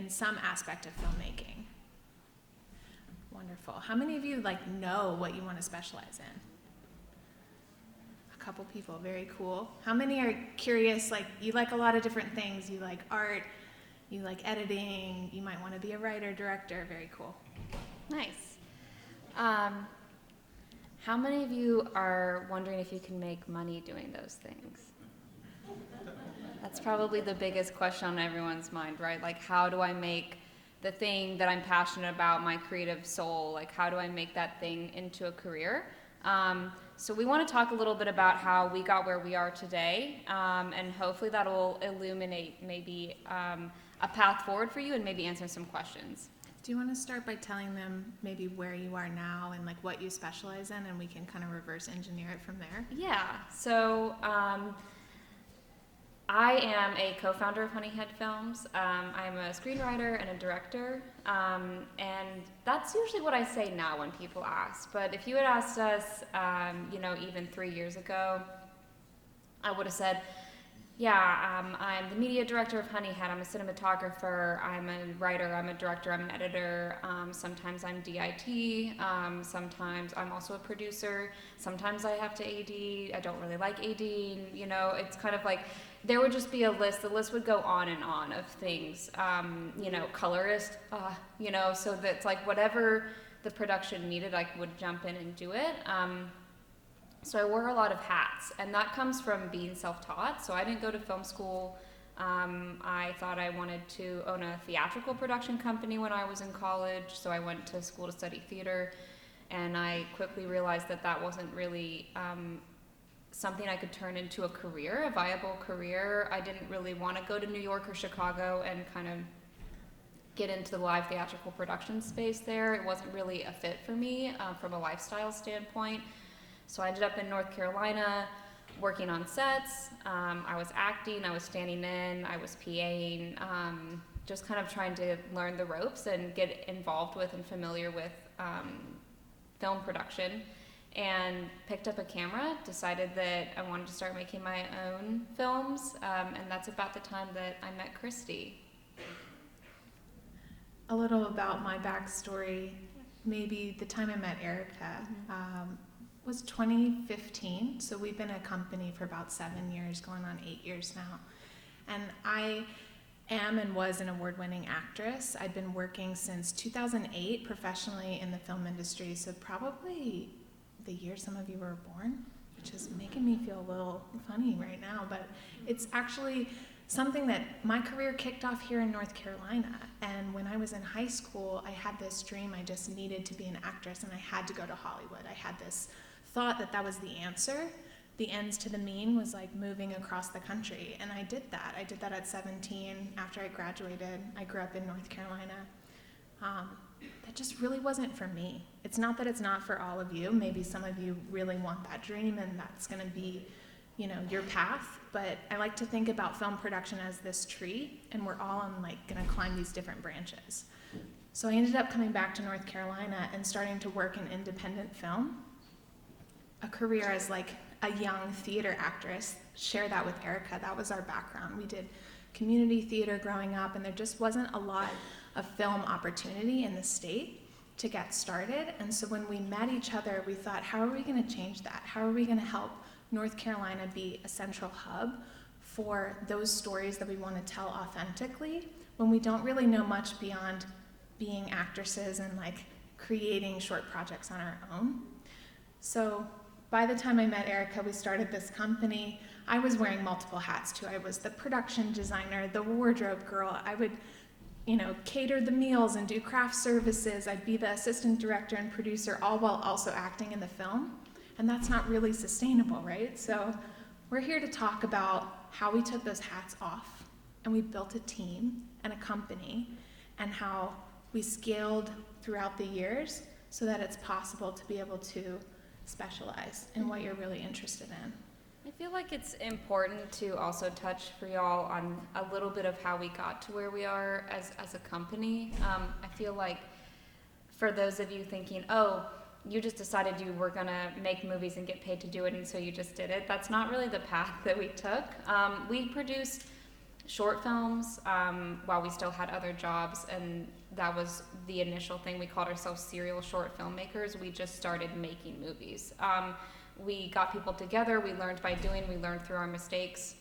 in some aspect of filmmaking. Wonderful. How many of you know what you want to specialize in? A couple people, very cool. How many are curious, you like a lot of different things? You like art, you like editing, you might want to be a writer, director, very cool. Nice. How many of you are wondering if you can make money doing those things? That's probably the biggest question on everyone's mind, right? How do I make the thing that I'm passionate about, my creative soul, how do I make that thing into a career? So we want to talk a little bit about how we got where we are today, and hopefully that'll illuminate maybe a path forward for you and maybe answer some questions. Do you want to start by telling them maybe where you are now and what you specialize in, and we can kind of reverse engineer it from there? Yeah, so I am a co-founder of Honeyhead Films. I'm a screenwriter and a director, and that's usually what I say now when people ask. But if you had asked us, even 3 years ago, I would have said, I'm the media director of Honeyhead. I'm a cinematographer. I'm a writer. I'm a director. I'm an editor. Sometimes I'm DIT. Sometimes I'm also a producer. Sometimes I have to AD. I don't really like ADing. It's kind of there would just be a list. The list would go on and on of things. Colorist. So that's whatever the production needed, I would jump in and do it. So I wore a lot of hats, and that comes from being self-taught. So I didn't go to film school. I thought I wanted to own a theatrical production company when I was in college, so I went to school to study theater, and I quickly realized that wasn't really something I could turn into a career, a viable career. I didn't really want to go to New York or Chicago and kind of get into the live theatrical production space there. It wasn't really a fit for me from a lifestyle standpoint. So I ended up in North Carolina working on sets. I was acting, I was standing in, I was PAing, just kind of trying to learn the ropes and get involved with and familiar with film production, and picked up a camera, decided that I wanted to start making my own films, and that's about the time that I met Kristi. A little about my backstory, maybe the time I met Erika. Was 2015, so we've been a company for about 7 years, going on 8 years now. And I am and was an award-winning actress. I'd been working since 2008 professionally in the film industry, so probably the year some of you were born, which is making me feel a little funny right now, but it's actually something that my career kicked off here in North Carolina. And when I was in high school, I had this dream. I just needed to be an actress, and I had to go to Hollywood. I had this thought that was the answer. The ends to the mean was moving across the country, and I did that. I did that at 17 after I graduated. I grew up in North Carolina. That just really wasn't for me. It's not that it's not for all of you. Maybe some of you really want that dream, and that's going to be, your path. But I like to think about film production as this tree, and we're all going to climb these different branches. So I ended up coming back to North Carolina and starting to work in independent film. A career as a young theater actress, share that with Erika. That was our background. We did community theater growing up, and there just wasn't a lot of film opportunity in the state to get started. And so when we met each other, we thought, how are we going to change that? How are we going to help North Carolina be a central hub for those stories that we want to tell authentically when we don't really know much beyond being actresses and creating short projects on our own? So by the time I met Erika, we started this company. I was wearing multiple hats too. I was the production designer, the wardrobe girl. I would, cater the meals and do craft services. I'd be the assistant director and producer, all while also acting in the film. And that's not really sustainable, right? So we're here to talk about how we took those hats off and we built a team and a company, and how we scaled throughout the years so that it's possible to be able to specialize in what you're really interested in. I feel like it's important to also touch for y'all on a little bit of how we got to where we are as a company. I feel like for those of you thinking, oh, you just decided you were gonna make movies and get paid to do it, and so you just did it. That's not really the path that we took. We produced short films while we still had other jobs, and that was the initial thing. We called ourselves serial short filmmakers. We just started making movies. We got people together, we learned by doing, we learned through our mistakes.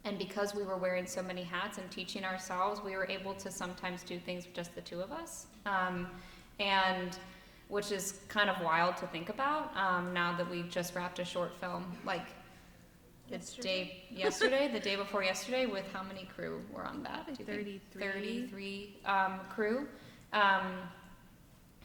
And because we were wearing so many hats and teaching ourselves, we were able to sometimes do things with just the two of us. And which is kind of wild to think about now that we just wrapped a short film, like the day before yesterday, with how many crew were on that? 33 crew.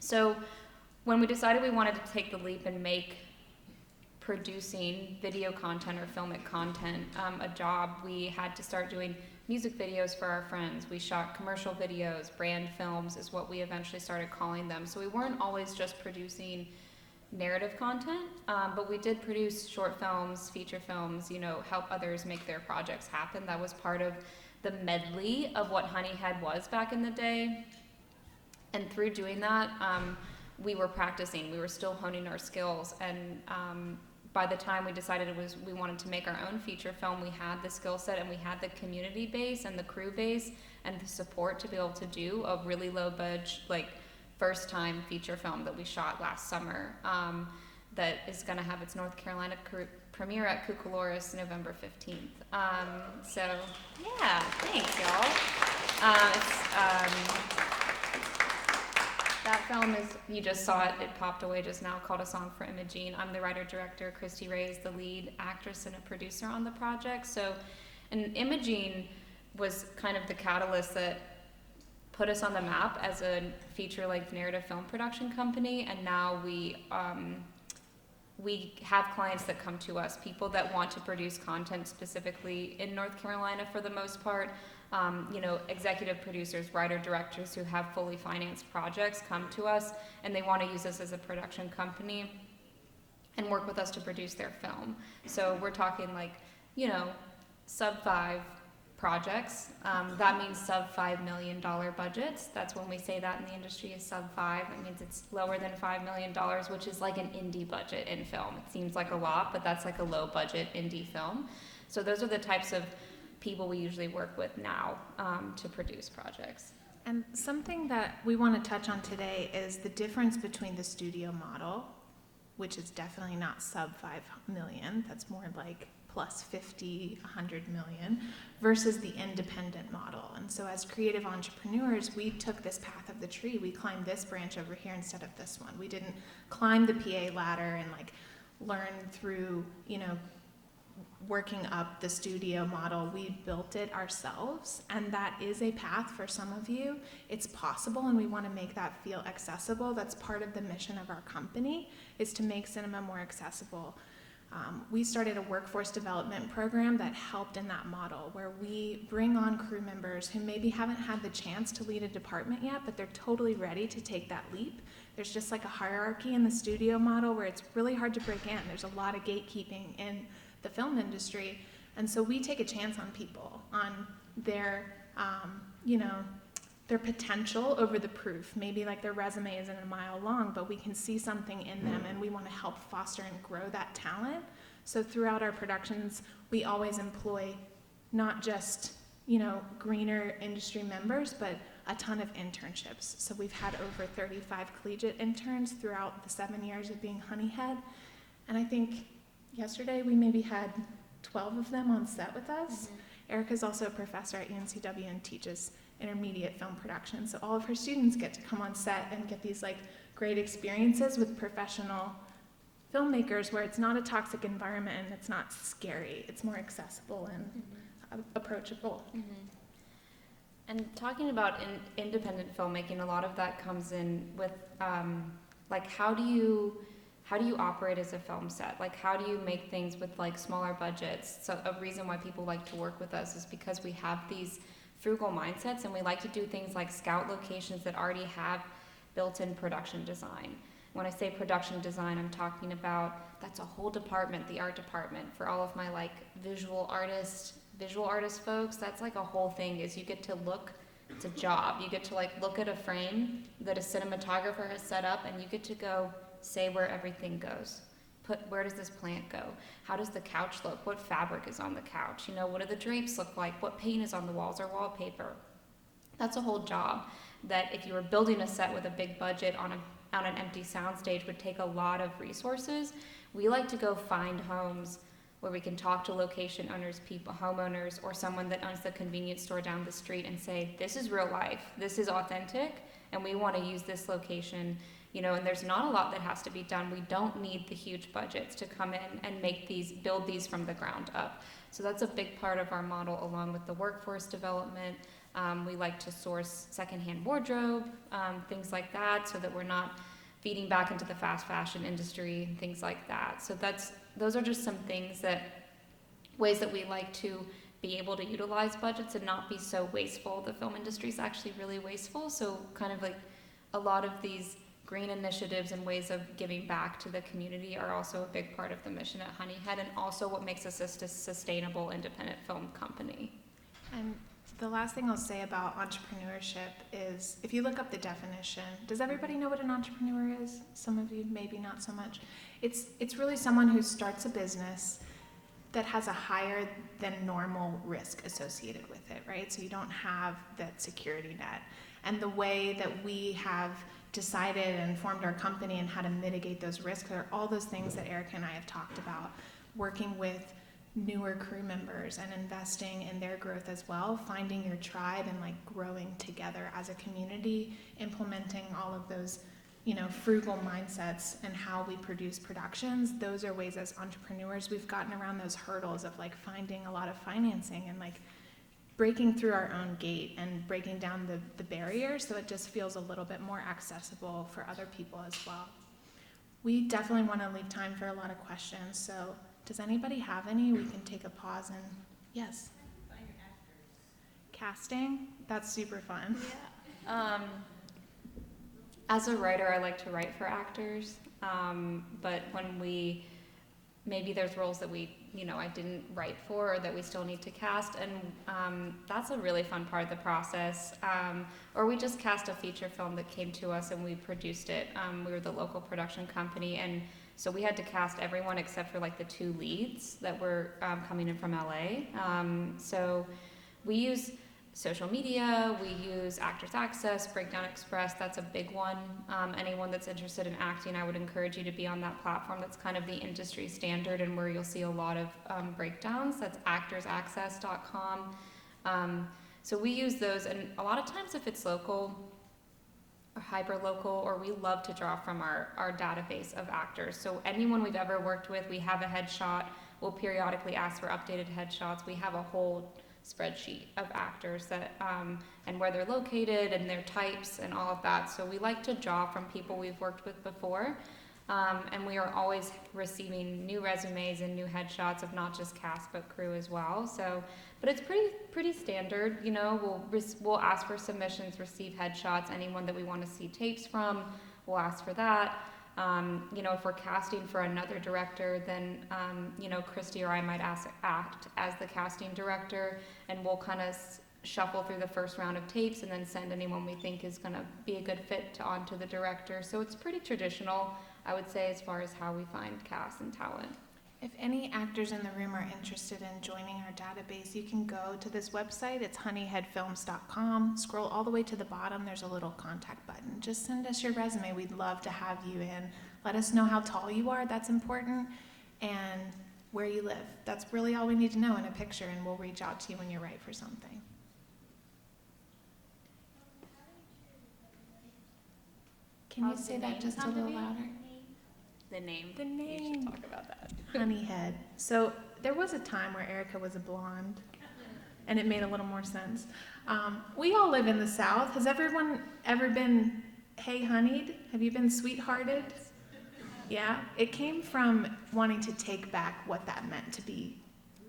So when we decided we wanted to take the leap and make producing video content or filmic content a job, we had to start doing music videos for our friends. We shot commercial videos, brand films is what we eventually started calling them. So we weren't always just producing narrative content, but we did produce short films, feature films, help others make their projects happen. That was part of the medley of what Honeyhead was back in the day. And through doing that, we were practicing, we were still honing our skills, and by the time we decided we wanted to make our own feature film, we had the skill set and we had the community base and the crew base and the support to be able to do a really low budget, like first time feature film that we shot last summer that is going to have its North Carolina premiere at Cucaloris November 15th. So yeah, thanks y'all. That film is, you just saw it popped away just now, called A Song for Imogene. I'm the writer-director. Kristi Ray is the lead actress and a producer on the project. So, and Imogene was kind of the catalyst that put us on the map as a feature-length narrative film production company, and now we have clients that come to us, people that want to produce content specifically in North Carolina for the most part. Executive producers, writer-directors who have fully financed projects come to us and they want to use us as a production company and work with us to produce their film. So we're talking sub-5 projects. That means sub-$5 million budgets. That's when we say that in the industry is sub-5. That means it's lower than $5 million, which is like an indie budget in film. It seems like a lot, but that's like a low budget indie film. So those are the types of people we usually work with now to produce projects. And something that we want to touch on today is the difference between the studio model, which is definitely not sub 5 million, that's more like plus 50, 100 million, versus the independent model. And so as creative entrepreneurs, we took this path of the tree. We climbed this branch over here instead of this one. We didn't climb the PA ladder and learn through, working up the studio model. We built it ourselves, and that is a path for some of you. It's possible, and we want to make that feel accessible. That's part of the mission of our company, is to make cinema more accessible. We started a workforce development program that helped in that model, where we bring on crew members who maybe haven't had the chance to lead a department yet, but they're totally ready to take that leap. There's just like a hierarchy in the studio model where it's really hard to break in. There's a lot of gatekeeping in the film industry, and so we take a chance on people, on their their potential over the proof. Maybe their resume isn't a mile long, but we can see something in them, and we want to help foster and grow that talent. So throughout our productions, we always employ not just greener industry members, but a ton of internships. So we've had over 35 collegiate interns throughout the 7 years of being Honeyhead, and I think yesterday we maybe had 12 of them on set with us. Mm-hmm. Erika's also a professor at UNCW and teaches intermediate film production, so all of her students get to come on set and get these great experiences with professional filmmakers, where it's not a toxic environment and it's not scary. It's more accessible and approachable. Mm-hmm. And talking about independent filmmaking, a lot of that comes in with how do you operate as a film set? How do you make things with smaller budgets? So a reason why people like to work with us is because we have these frugal mindsets, and we like to do things like scout locations that already have built-in production design. When I say production design, I'm talking about, that's a whole department, the art department. For all of my visual artist folks, that's a whole thing. Is you get to look, it's a job. You get to look at a frame that a cinematographer has set up, and you get to go say where everything goes. where does this plant go? How does the couch look? What fabric is on the couch? You know, what do the drapes look like? What paint is on the walls or wallpaper? That's a whole job that if you were building a set with a big budget on an empty soundstage would take a lot of resources. We like to go find homes where we can talk to location owners, homeowners, or someone that owns the convenience store down the street and say, this is real life, this is authentic, and we want to use this location, you know, and there's not a lot that has to be done. We don't need the huge budgets to come in and build these from the ground up. So that's a big part of our model, along with the workforce development. We like to source secondhand wardrobe, things like that, so that we're not feeding back into the fast fashion industry and things like that. So those are just some ways that we like to be able to utilize budgets and not be so wasteful. The film industry is actually really wasteful, so kind of like a lot of these green initiatives and ways of giving back to the community are also a big part of the mission at Honeyhead, and also what makes us a sustainable independent film company. And the last thing I'll say about entrepreneurship is, if you look up the definition, does everybody know what an entrepreneur is? Some of you, maybe not so much. It's really someone who starts a business that has a higher than normal risk associated with it, right? So you don't have that security net. And the way that we have decided and formed our company and how to mitigate those risks are all those things that Erika and I have talked about, working with newer crew members and investing in their growth as well, finding your tribe and like growing together as a community, implementing all of those, you know, frugal mindsets and how we produce productions. Those are ways as entrepreneurs we've gotten around those hurdles of like finding a lot of financing and like breaking through our own gate and breaking down the barriers so it just feels a little bit more accessible for other people as well. We definitely want to leave time for a lot of questions, so does anybody have any? We can take a pause and, yes? Find your actors. Casting? That's super fun. Yeah. As a writer, I like to write for actors, but when maybe there's roles that I didn't write for or that we still need to cast, and that's a really fun part of the process. Or we just cast a feature film that came to us and we produced it. We were the local production company, and so we had to cast everyone except for like the 2 leads that were coming in from LA. So we use social media, we use Actors Access, Breakdown Express, that's a big one. Anyone that's interested in acting, I would encourage you to be on that platform. That's kind of the industry standard and where you'll see a lot of breakdowns. That's actorsaccess.com. So we use those, and a lot of times if it's local or hyper-local, or we love to draw from our database of actors. So anyone we've ever worked with, we have a headshot. We'll periodically ask for updated headshots. We have a whole spreadsheet of actors that and where they're located and their types and all of that. So we like to draw from people we've worked with before, and we are always receiving new resumes and new headshots of not just cast but crew as well. So, but it's pretty standard. You know, we'll ask for submissions, receive headshots. Anyone that we want to see tapes from, we'll ask for that. If we're casting for another director, then, Kristi or I might act as the casting director, and we'll kind of shuffle through the first round of tapes and then send anyone we think is going to be a good fit onto the director. So it's pretty traditional, I would say, as far as how we find cast and talent. If any actors in the room are interested in joining our database, you can go to this website. It's honeyheadfilms.com. Scroll all the way to the bottom. There's a little contact button. Just send us your resume. We'd love to have you in. Let us know how tall you are. That's important. And where you live. That's really all we need to know in a picture, and we'll reach out to you when you're right for something. Can you say that just a little louder? The name. The name. You should talk about that. Honeyhead. So there was a time where Erika was a blonde, and it made a little more sense. We all live in the South. Has everyone ever been honeyed? Have you been sweethearted? Yeah? It came from wanting to take back what that meant to be,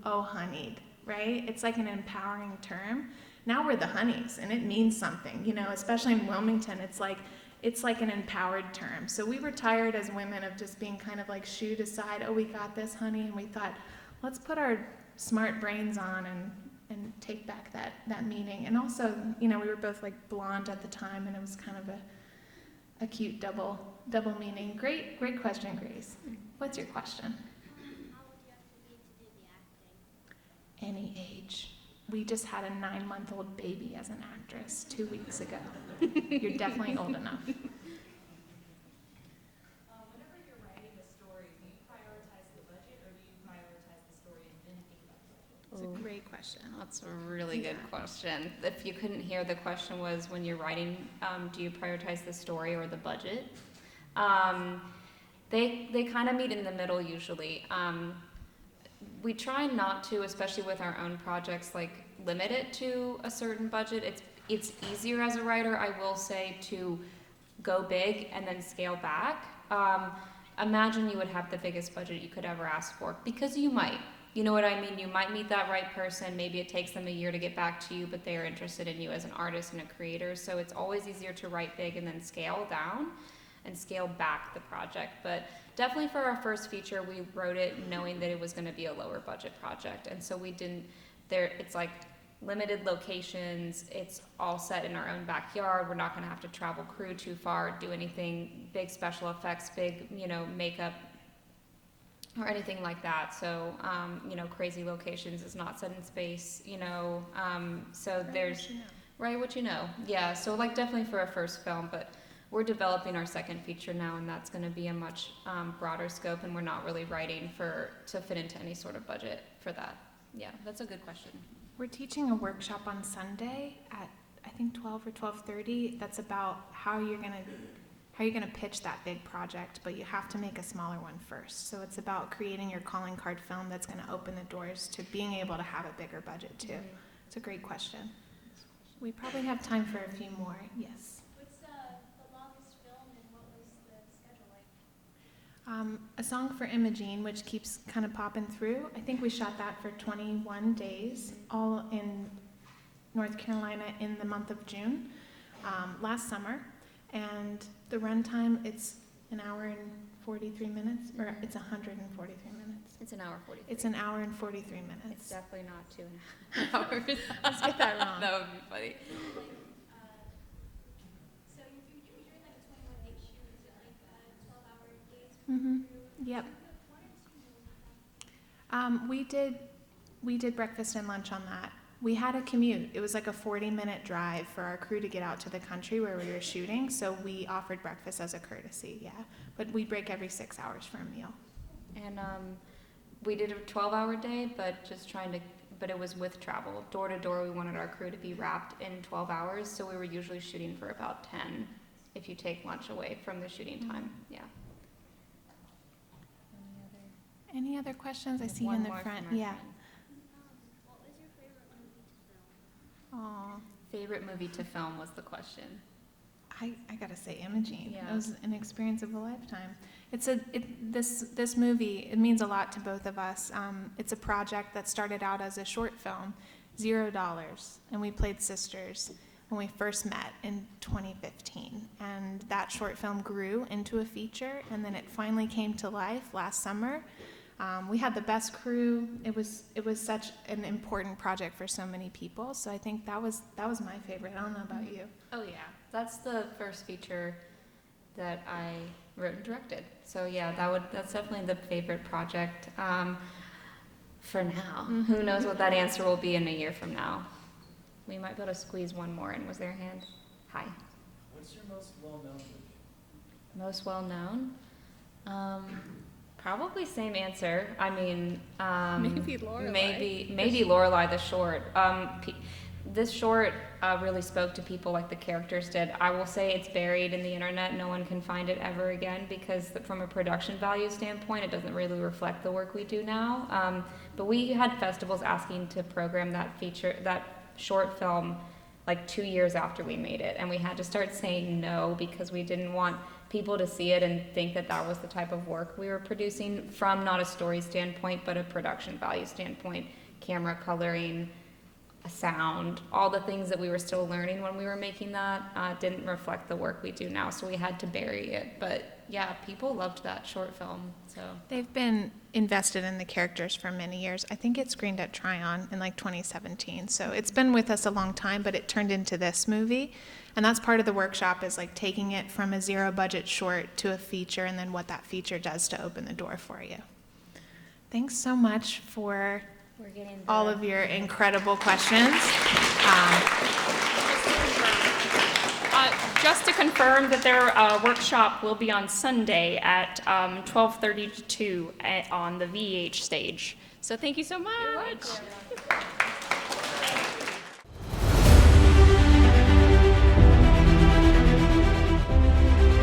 honeyed, right? It's like an empowering term. Now we're the honeys, and it means something, especially in Wilmington. It's like an empowered term. So we were tired as women of just being kind of like shooed aside, we got this, honey, and we thought, let's put our smart brains on and take back that meaning. And also, we were both like blonde at the time, and it was kind of a cute double meaning. Great question, Grace. What's your question? How old do you have to be to do the acting? Any age. We just had a 9-month-old baby as an actress 2 weeks ago. You're definitely old enough. Whenever you're writing a story, do you prioritize the budget or do you prioritize the story and then think about the budget? It's a great question. That's a really good question. If you couldn't hear, the question was, when you're writing, do you prioritize the story or the budget? They kind of meet in the middle usually. We try not to, especially with our own projects, like limit it to a certain budget. It's easier as a writer, I will say, to go big and then scale back. Imagine you would have the biggest budget you could ever ask for, because you might. You know what I mean? You might meet that right person. Maybe it takes them a year to get back to you, but they are interested in you as an artist and a creator. So it's always easier to write big and then scale down and scale back the project. But definitely for our first feature, we wrote it knowing that it was going to be a lower budget project. And so we didn't, it's like limited locations. It's all set in our own backyard. We're not going to have to travel crew too far, do anything, big special effects, big, makeup, or anything like that. So, crazy locations. Is not set in space, so there's, right, what you know. Yeah, so like definitely for a first film, but we're developing our second feature now, and that's going to be a much broader scope, and we're not really writing to fit into any sort of budget for that. Yeah, that's a good question. We're teaching a workshop on Sunday at, I think, 12 or 12:30. That's about how you're gonna pitch that big project, but you have to make a smaller one first. So it's about creating your calling card film that's gonna open the doors to being able to have a bigger budget too. It's a great question. We probably have time for a few more. Yes. What's the longest film and what was the schedule like? A Song for Imogene, which keeps kind of popping through. I think we shot that for 21 days, all in North Carolina in the month of June, last summer. And the runtime, it's an hour and 43 minutes, or it's 143 minutes. It's an hour 43. It's an hour and 43 minutes. It's definitely not 2.5 hours. Let's get that wrong. That would be funny. So you're doing like a 21-day shoot, is it like 12-hour days? Mm-hmm. Yep. We did breakfast and lunch on that. We had a commute. It was like a 40-minute drive for our crew to get out to the country where we were shooting, so we offered breakfast as a courtesy, yeah. But we break every 6 hours for a meal. And we did a 12-hour day, but but it was with travel. Door to door, we wanted our crew to be wrapped in 12 hours, so we were usually shooting for about 10 if you take lunch away from the shooting time, yeah. Any other questions? I see you One in the more front. from our Yeah. friend. What was your favorite movie to film? Aw. Favorite movie to film was the question. I gotta say, Imogene. Yeah. It was an experience of a lifetime. This movie, it means a lot to both of us. It's a project that started out as a short film, $0, and we played sisters when we first met in 2015. And that short film grew into a feature, and then it finally came to life last summer. We had the best crew. It was such an important project for so many people. So I think that was my favorite. I don't know about you. Oh yeah, that's the first feature that I wrote and directed. So yeah, that's definitely the favorite project for now. Mhm. Who knows what that answer will be in a year from now? We might be able to squeeze one more in. Was there a hand? Hi. What's your most well-known movie? Most well known? Probably same answer. I mean, Maybe Lorelai. Maybe Lorelai the short. This short really spoke to people like the characters did. I will say it's buried in the internet. No one can find it ever again because from a production value standpoint, it doesn't really reflect the work we do now. But we had festivals asking to program that short film like 2 years after we made it, and we had to start saying no because we didn't want people to see it and think that was the type of work we were producing from not a story standpoint but a production value standpoint, camera coloring, sound, all the things that we were still learning when we were making that didn't reflect the work we do now, so we had to bury it. But yeah, people loved that short film. So They've been invested in the characters for many years. I think it screened at Tryon in like 2017. So it's been with us a long time, but it turned into this movie. And that's part of the workshop, is like taking it from a zero budget short to a feature, and then what that feature does to open the door for you. Thanks so much for we're getting all of your incredible questions. Just to confirm that their workshop will be on Sunday at 12:30 to 2 on the VH stage. So thank you so much.